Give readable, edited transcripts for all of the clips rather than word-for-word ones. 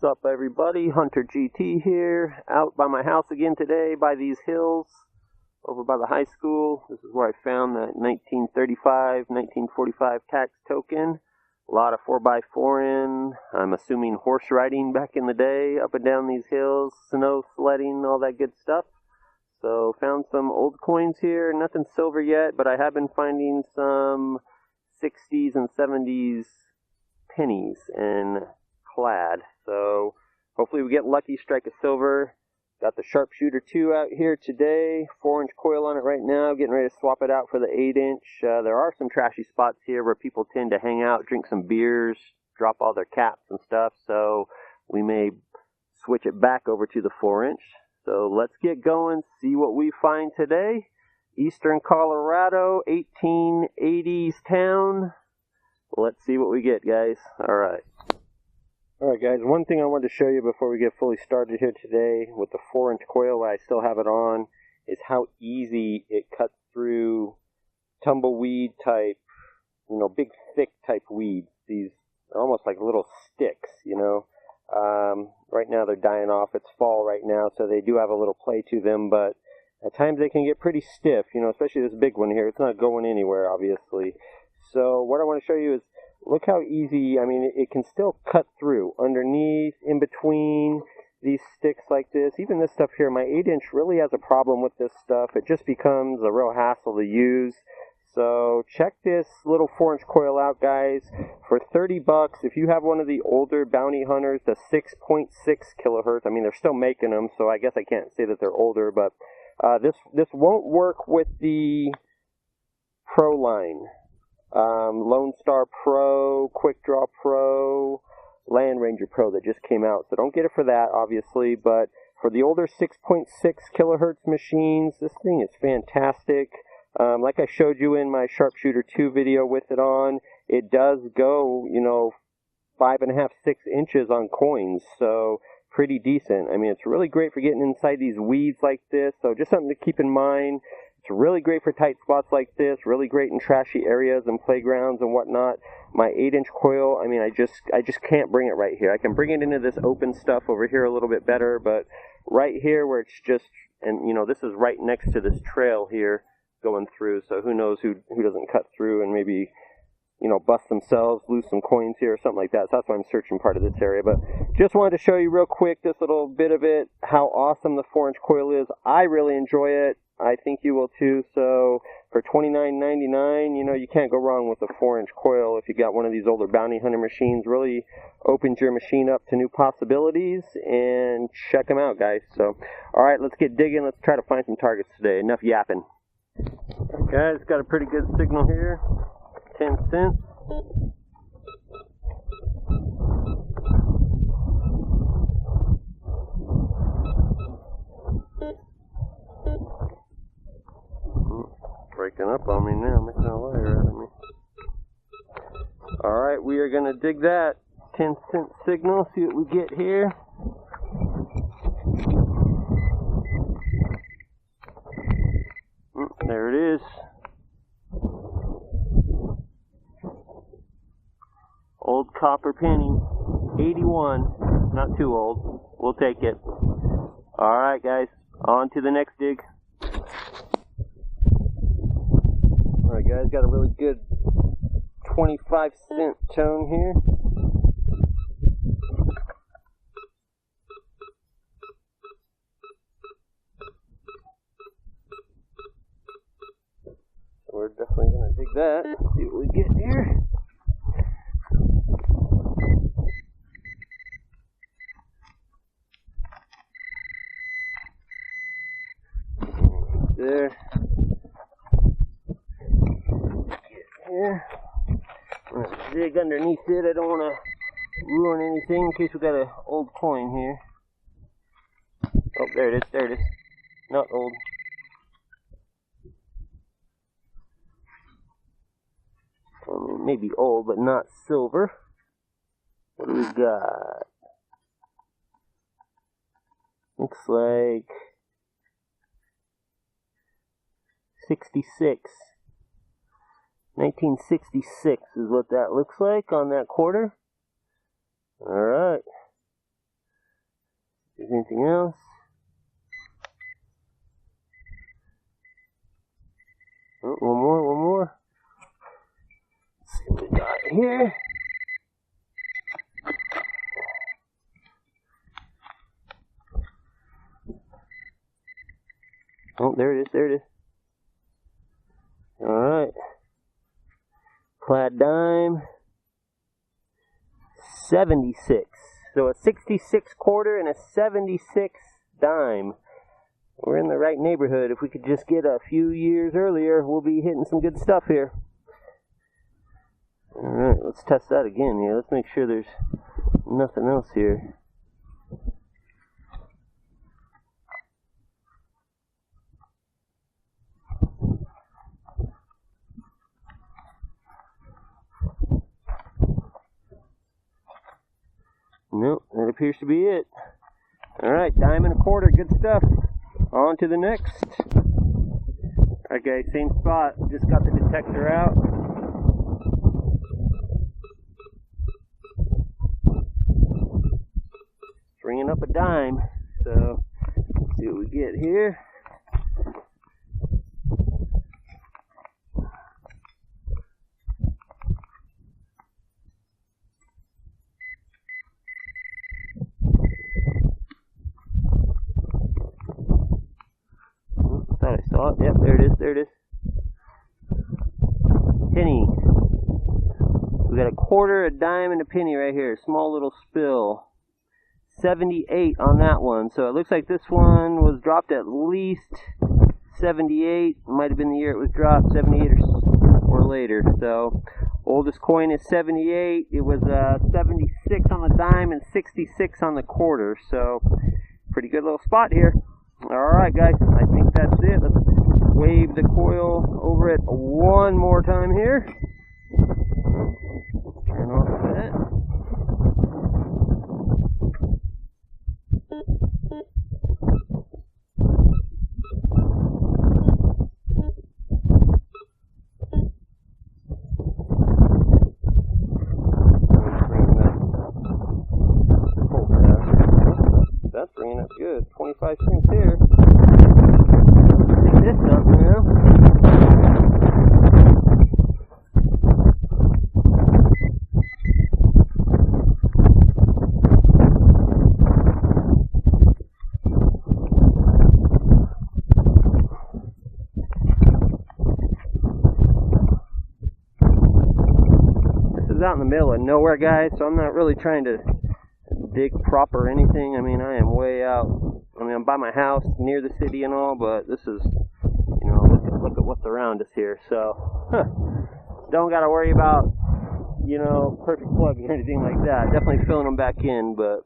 What's up, everybody? HunterGT here, out by my house again today, by these hills, over by the high school. This is where I found that 1935, 1945 tax token. A lot of 4x4 in. I'm assuming horse riding back in the day, up and down these hills, snow sledding, all that good stuff. So, found some old coins here, nothing silver yet, but I have been finding some 60s and 70s pennies and clad. So hopefully we get lucky, strike a silver. Got the Sharpshooter 2 out here today, 4-inch coil on it right now, getting ready to swap it out for the 8-inch. There are some trashy spots here where people tend to hang out, drink some beers, drop all their caps and stuff, so we may switch it back over to the 4-inch. So let's get going, see what we find today. Eastern Colorado, 1880s town. Let's see what we get, guys. Alright. Alright, guys, one thing I wanted to show you before we get fully started here today with the 4-inch coil, I still have it on, is how easy it cuts through tumbleweed type, big thick type weeds. These are almost like little sticks, Right now they're dying off. It's fall right now, so they do have a little play to them, but at times they can get pretty stiff, especially this big one here. It's not going anywhere, obviously. So what I want to show you is, look how easy, it can still cut through underneath, in between these sticks like this. Even this stuff here, my 8-inch really has a problem with this stuff. It just becomes a real hassle to use. So check this little 4-inch coil out, guys. For 30 bucks, if you have one of the older bounty hunters, the 6.6 kilohertz, they're still making them, so I guess I can't say that they're older, but this won't work with the Pro line. Lone Star Pro, Quick Draw Pro, Land Ranger Pro that just came out. So don't get it for that, obviously, but for the older 6.6 kilohertz machines, this thing is fantastic. Like I showed you in my Sharpshooter 2 video with it on, it does go, 5.5, 6 inches on coins, so pretty decent. It's really great for getting inside these weeds like this, so just something to keep in mind. It's really great for tight spots like this, really great in trashy areas and playgrounds and whatnot. My 8-inch coil, I just can't bring it right here. I can bring it into this open stuff over here a little bit better, but right here where it's just, and this is right next to this trail here going through, so who knows who doesn't cut through and maybe, bust themselves, lose some coins here or something like that. So that's why I'm searching part of this area. But just wanted to show you real quick this little bit of it, how awesome the 4-inch coil is. I really enjoy it. I think you will too. So for $29.99, you can't go wrong with a 4-inch coil if you got one of these older bounty hunter machines. Really opens your machine up to new possibilities, and check them out, guys. So, all right, let's get digging. Let's try to find some targets today. Enough yapping. All right, guys, got a pretty good signal here. 10 cents. Breaking up on me now, making a liar out of me. Alright, we are going to dig that 10-cent signal, see what we get here. There it is. Old copper penny, 81, not too old. We'll take it. Alright, guys, on to the next dig. Alright, guys, got a really good 25-cent tone here. We're definitely going to dig that. See what we get here. There. Here. I'm going to dig underneath it. I don't want to ruin anything in case we got an old coin here. Oh, there it is. There it is. Not old. Maybe old, but not silver. What do we got? Looks like 66. 1966 is what that looks like on that quarter. Alright. Oh, there it is, there it is. Alright. Plaid dime. 76. So a 66 quarter and a 76 dime. We're in the right neighborhood. If we could just get a few years earlier, we'll be hitting some good stuff here. Alright, let's test that again here. Let's make sure there's nothing else here. Nope, that appears to be it. Alright, dime and a quarter, good stuff. On to the next. Alright guys, same spot. Just got the detector out. It's ringing up a dime. So, let's see what we get here. Thought I saw it. Yep, there it is, there it is. Penny. We got a quarter, a dime, and a penny right here. Small little spill. 78 on that one. So it looks like this one was dropped at least 78. Might have been the year it was dropped, 78 or later. So oldest coin is 78. It was 76 on the dime and 66 on the quarter. So pretty good little spot here. Alright guys, I think that's it. Let's wave the coil over it one more time here. Turn off that. That's bringing up good. 25 cents here. This up now. This is out in the middle of nowhere, guys, so I'm not really trying to dig proper or anything. I mean, I am way out. I mean, I'm by my house, near the city and all, but this is, you know, look at what's around us here. So, don't got to worry about, you know, perfect plugging or anything like that. Definitely filling them back in, but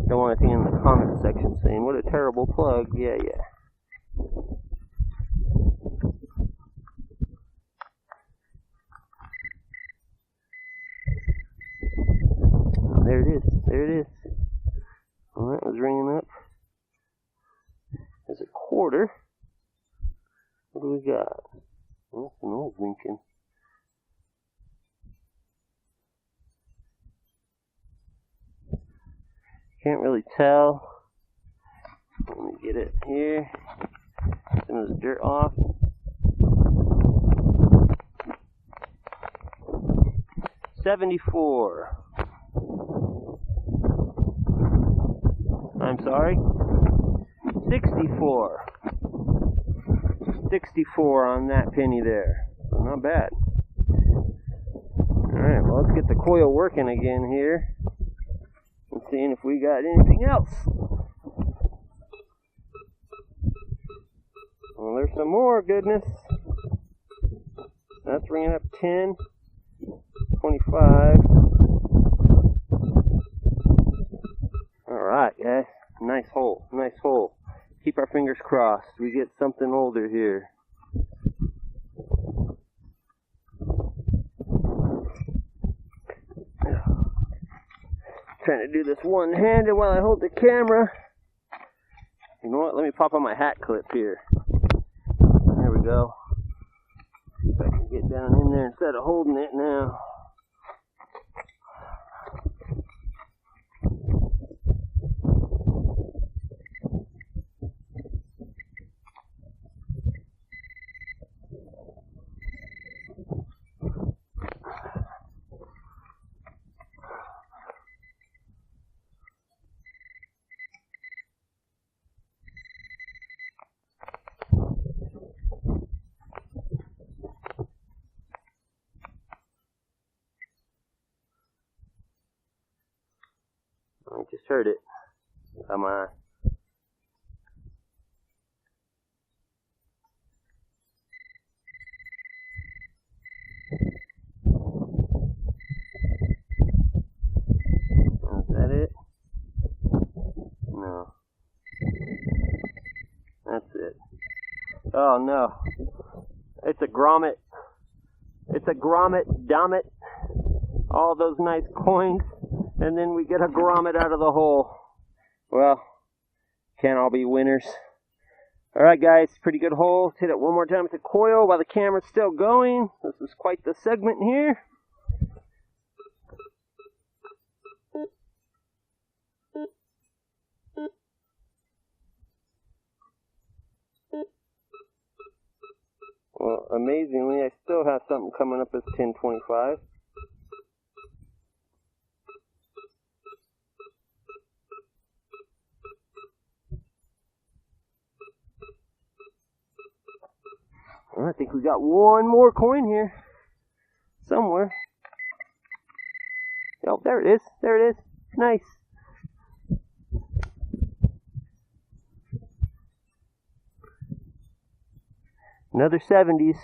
don't want anything in the comment section saying, what a terrible plug. Yeah. There it is. There it is. Well, that was ringing up. There's a quarter. What do we got? Oh, that's an old Lincoln. Can't really tell. Let me get it here. Some of the dirt off. $74. I'm sorry. 64. 64 on that penny there. So not bad. Alright, well, let's get the coil working again here. And seeing if we got anything else. Well, there's some more goodness. That's ringing up 10, 25. Alright, guys. Nice hole. Nice hole. Keep our fingers crossed. We get something older here. Trying to do this one-handed while I hold the camera. You know what? Let me pop on my hat clip here. There we go. See if I can get down in there instead of holding it now. I just heard it. Come on. Is that it? No. That's it. Oh no. It's a grommet. It's a grommet, damn it. All those nice coins, and then we get a grommet out of the hole. Well, can't all be winners. Alright guys, pretty good hole. Let's hit it one more time with the coil while the camera's still going. This is quite the segment here. Well, amazingly, I still have something coming up as 1025. Well, I think we got one more coin here. Somewhere. Oh, there it is. There it is. Nice. Another 70s.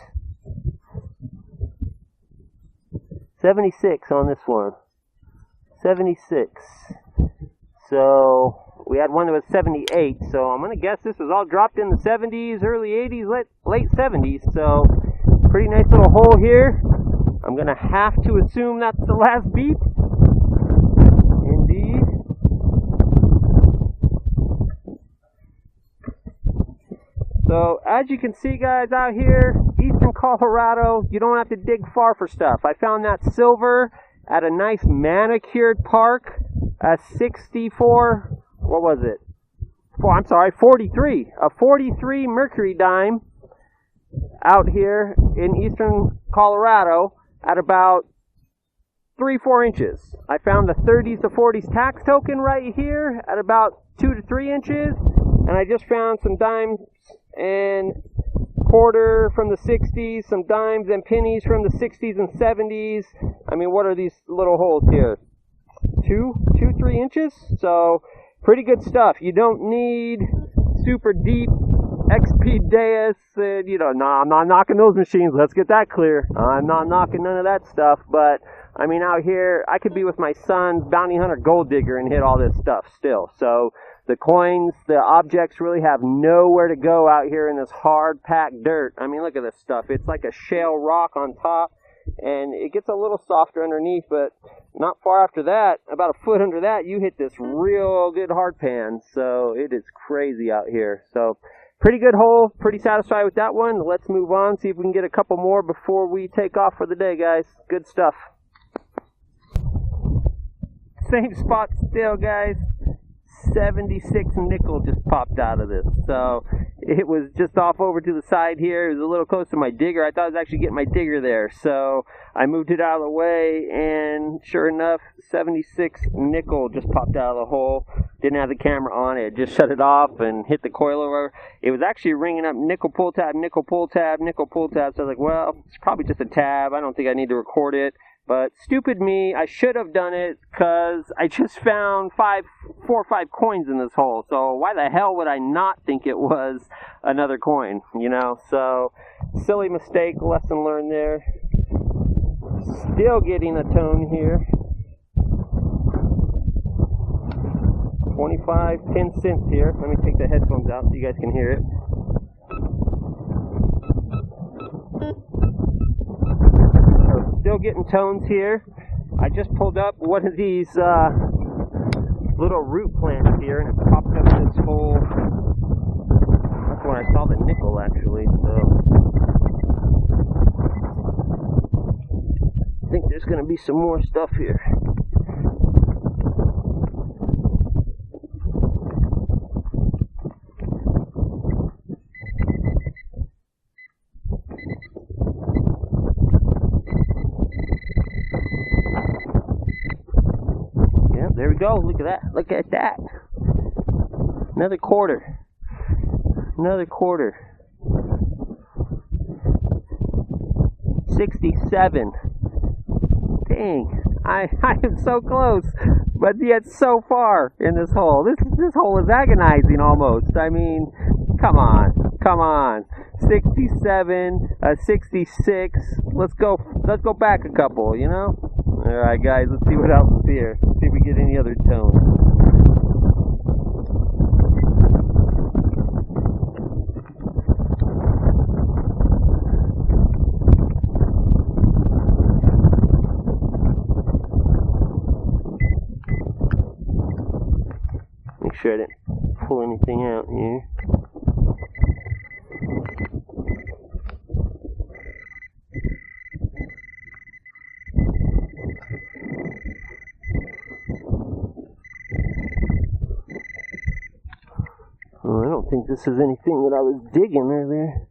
76 on this one. 76. So we had one that was 78. So I'm going to guess this was all dropped in the 70s, early 80s, late 70s. So pretty nice little hole here. I'm going to have to assume that's the last beep. Indeed. So, as you can see, guys, out here, eastern Colorado, you don't have to dig far for stuff. I found that silver at a nice manicured park, a 64, what was it? 43. A 43 mercury dime out here in eastern Colorado at about 3-4 inches. I found the 30s to 40s tax token right here at about 2 to 3 inches. And I just found some dimes and quarter from the 60s, some dimes and pennies from the 60s and 70s. I mean, what are these little holes here? 3 inches? So, pretty good stuff. You don't need super deep XP Deus, no, I'm not knocking those machines. Let's get that clear. I'm not knocking none of that stuff, but I mean, out here, I could be with my son's bounty hunter gold digger and hit all this stuff still. So, the coins, the objects really have nowhere to go out here in this hard-packed dirt. I mean, look at this stuff. It's like a shale rock on top, and it gets a little softer underneath, but not far after that, about a foot under that, you hit this real good hard pan. So, it is crazy out here. So, pretty good hole. Pretty satisfied with that one. Let's move on, see if we can get a couple more before we take off for the day, guys. Good stuff. Same spot still, guys. 76 nickel just popped out of this. So it was just off over to the side here. It was a little close to my digger. I thought I was actually getting my digger there. So I moved it out of the way, and sure enough, 76 nickel just popped out of the hole. Didn't have the camera on it. Just shut it off and hit the coil over. It was actually ringing up nickel pull tab, nickel pull tab, nickel pull tab. So I was like, well, it's probably just a tab. I don't think I need to record it. But stupid me, I should have done it because I just found 4 or 5 coins in this hole. So why the hell would I not think it was another coin, you know? So silly mistake, lesson learned there. Still getting a tone here. 25, 10 cents here. Let me take the headphones out so you guys can hear it. Still getting tones here. I just pulled up one of these little root plants here, and it popped up this whole. That's when I saw the nickel, actually. So I think there's going to be some more stuff here. There we go. Look at that. Look at that. Another quarter. Another quarter. 67. Dang. I am so close. But yet so far in this hole. This hole is agonizing almost. I mean, come on. 67, 66. Let's go back a couple, you know? Alright guys, let's see what else is here. See if we get any other tones. Make sure I didn't pull anything out here. Oh, I don't think this is anything that I was digging earlier.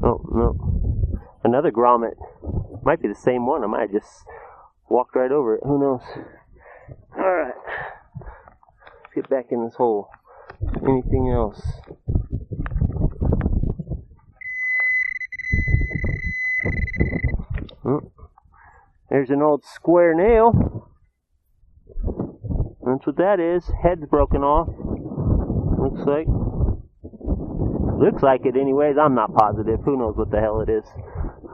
Oh, no. Another grommet. Might be the same one. I might have just walked right over it. Who knows? Alright. Let's get back in this hole. Anything else? Oh, there's an old square nail. That's what that is. Head's broken off. Looks like it anyways. I'm not positive. Who knows what the hell it is.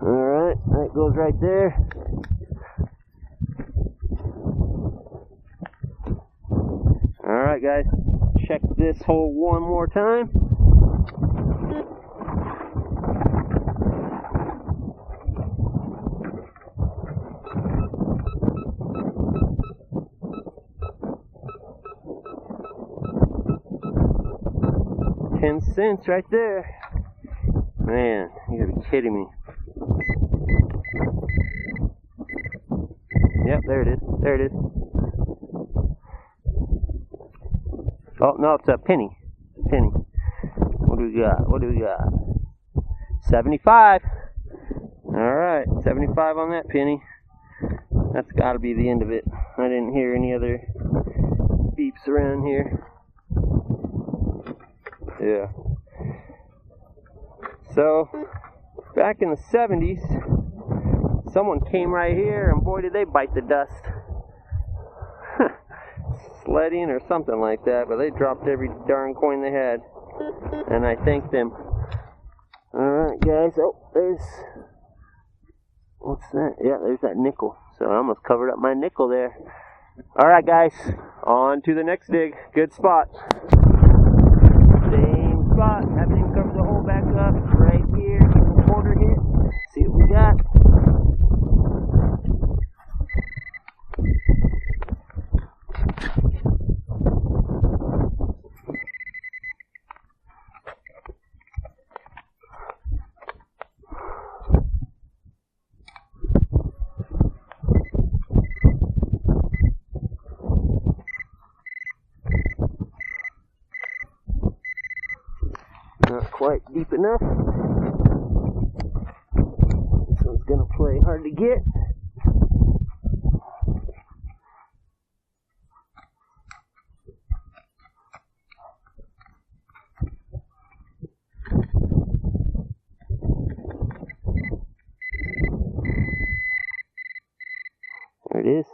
Alright, that goes right there. Alright guys, check this hole one more time. $0.10 right there. Man, you gotta be kidding me. Yep, there it is. There it is. Oh, no, it's a penny. Penny. What do we got? What do we got? 75. Alright, 75 on that penny. That's gotta be the end of it. I didn't hear any other beeps around here. Yeah. So, back in the 70s, someone came right here and boy did they bite the dust. Sledding or something like that, but they dropped every darn coin they had. And I thanked them. Alright guys, oh, there's, what's that? Yeah, there's that nickel. So I almost covered up my nickel there. Alright guys, on to the next dig. Good spot. Same spot. Haven't even covered the hole back up. Right here, quarter hit. See what we got. Not quite deep enough. So it's gonna play hard to get. There it is.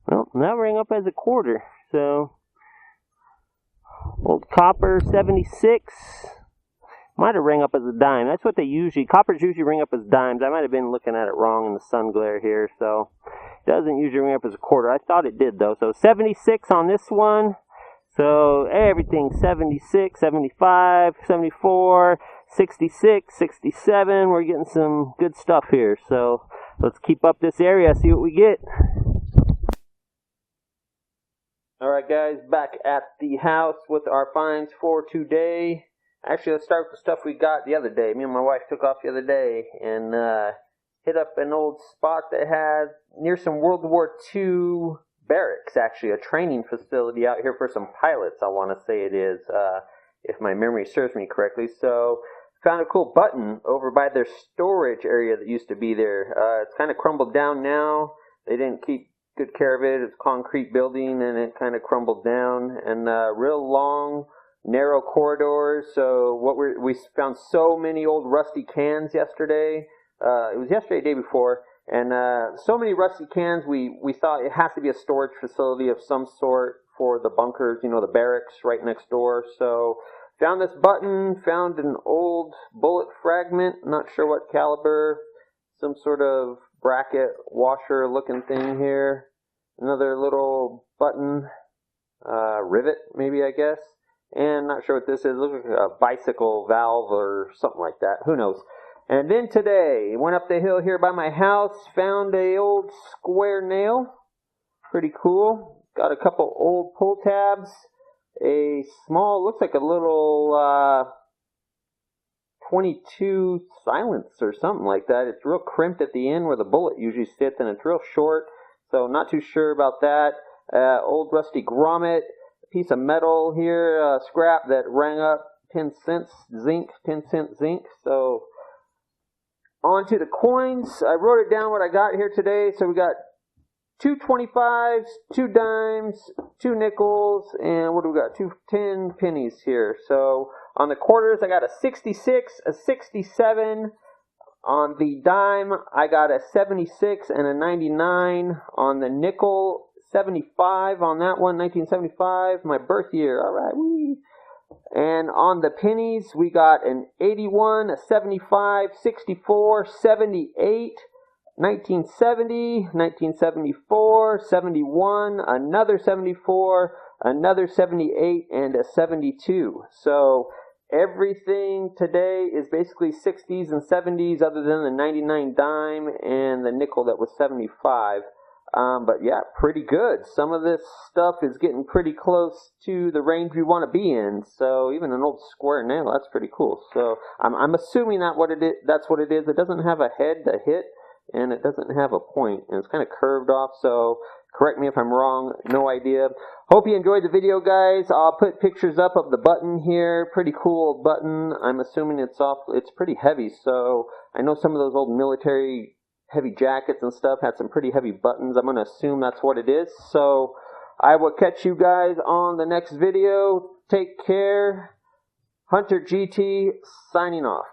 Well, now ring up as a quarter. So old copper 76 might have rang up as a dime. That's what they usually, coppers usually ring up as dimes. I might have been looking at it wrong in the sun glare here, so it doesn't usually ring up as a quarter. I thought it did though. So 76 on this one. So everything 76, 75, 74, 66, 67. We're getting some good stuff here. So let's keep up this area, see what we get. Alright guys, back at the house with our finds for today. Actually, let's start with the stuff we got the other day. Me and my wife took off the other day and hit up an old spot that had near some World War II barracks, actually, a training facility out here for some pilots, I want to say it is, if my memory serves me correctly. So, found a cool button over by their storage area that used to be there. It's kind of crumbled down now. They didn't keep good care of it. It's a concrete building and it kind of crumbled down. And real long narrow corridors. So we found so many old rusty cans yesterday. It was yesterday, the day before, and so many rusty cans. We thought it has to be a storage facility of some sort for the bunkers, you know, the barracks right next door. So found this button, found an old bullet fragment, not sure what caliber, some sort of bracket washer looking thing here. Another little button, rivet maybe, I guess. And not sure what this is. It looks like a bicycle valve or something like that. Who knows? And then today, went up the hill here by my house, found a old square nail. Pretty cool. Got a couple old pull tabs. A small, looks like a little 22 silence or something like that. It's real crimped at the end where the bullet usually sits, and it's real short. So not too sure about that. Old rusty grommet. Piece of metal here, scrap that rang up 10 cents zinc, 10 cent zinc. So on to the coins. I wrote it down what I got here today. So we got 2 25s, 2 dimes, 2 nickels, and what do we got? 2 10 pennies here. So on the quarters, I got a 66, a 67. On the dime, I got a 76 and a 99. On the nickel, 75 on that one, 1975, my birth year. All right, wee. And on the pennies, we got an 81, a 75, 64, 78, 1970, 1974, 71, another 74, another 78, and a 72. So everything today is basically 60s and 70s other than the 99 dime and the nickel that was 75. But yeah, pretty good. Some of this stuff is getting pretty close to the range we want to be in. So even an old square nail, that's pretty cool. So I'm assuming that's what it is. It doesn't have a head to hit, and it doesn't have a point, and it's kind of curved off. So correct me if I'm wrong. No idea. Hope you enjoyed the video, guys. I'll put pictures up of the button here. Pretty cool button. I'm assuming it's pretty heavy. So I know some of those old military heavy jackets and stuff had some pretty heavy buttons. I'm going to assume that's what it is. So I will catch you guys on the next video. Take care. Hunter GT signing off.